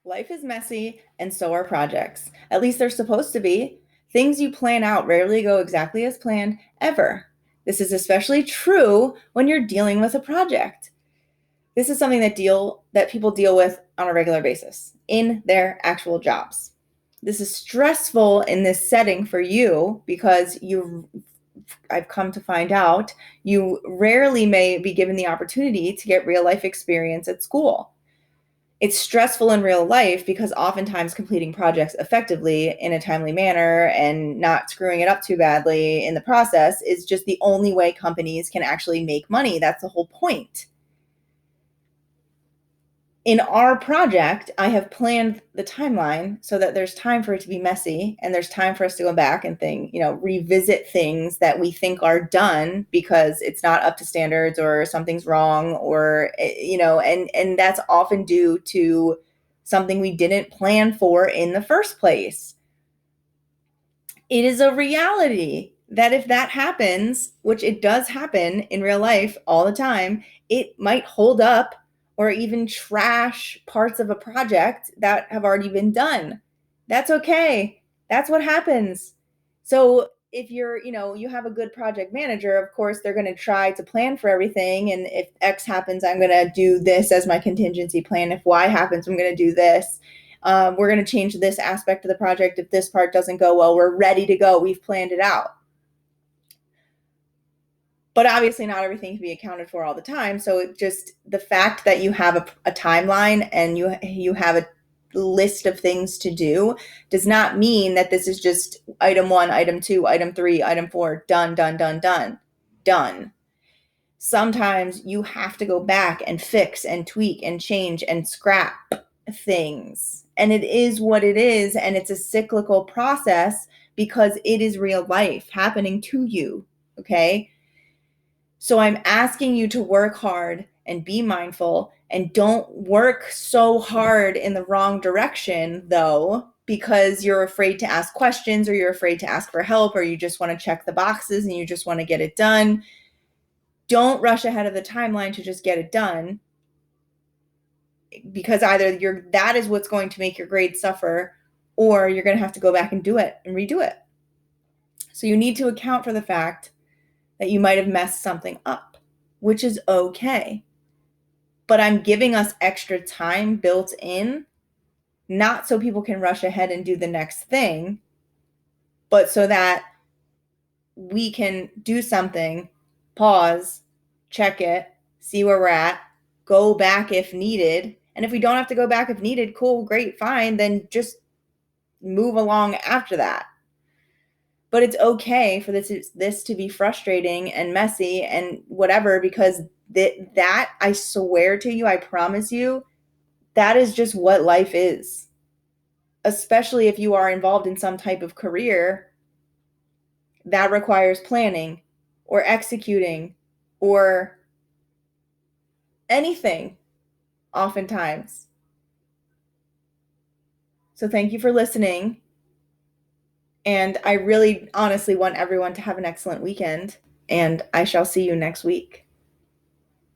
Life is messy, and so are projects. At least they're supposed to be. Things you plan out rarely go exactly as planned, ever. This is especially true when you're dealing with a project. This is something that people deal with on a regular basis in their actual jobs. This is stressful in this setting for you because I've come to find out you rarely may be given the opportunity to get real life experience at school. It's stressful in real life because oftentimes completing projects effectively in a timely manner and not screwing it up too badly in the process is just the only way companies can actually make money. That's the whole point. In our project, I have planned the timeline so that there's time for it to be messy and there's time for us to go back and revisit things that we think are done because it's not up to standards or something's wrong and that's often due to something we didn't plan for in the first place. It is a reality that if that happens, which it does happen in real life all the time, it might hold up or even trash parts of a project that have already been done. That's okay. That's what happens. So if you have a good project manager, of course, they're going to try to plan for everything. And if X happens, I'm going to do this as my contingency plan. If Y happens, I'm going to do this. We're going to change this aspect of the project. If this part doesn't go well, we're ready to go. We've planned it out. But obviously not everything can be accounted for all the time. So it just the fact that you have a timeline and you have a list of things to do does not mean that this is just item 1, item 2, item 3, item 4, done, done, done, done, done. Sometimes you have to go back and fix and tweak and change and scrap things. And it is what it is. And it's a cyclical process because it is real life happening to you. Okay. So I'm asking you to work hard and be mindful and don't work so hard in the wrong direction, though, because you're afraid to ask questions or you're afraid to ask for help or you just want to check the boxes and you just want to get it done. Don't rush ahead of the timeline to just get it done because either that is what's going to make your grade suffer or you're going to have to go back and do it and redo it. So you need to account for the fact that you might have messed something up, which is okay. But I'm giving us extra time built in, not so people can rush ahead and do the next thing, but so that we can do something, pause, check it, see where we're at, go back if needed. And if we don't have to go back if needed, cool, great, fine, then just move along after that. But it's okay for this to be frustrating and messy and whatever, because that I swear to you, I promise you, that is just what life is. Especially if you are involved in some type of career that requires planning or executing or anything, oftentimes. So thank you for listening. And I really honestly want everyone to have an excellent weekend. And I shall see you next week.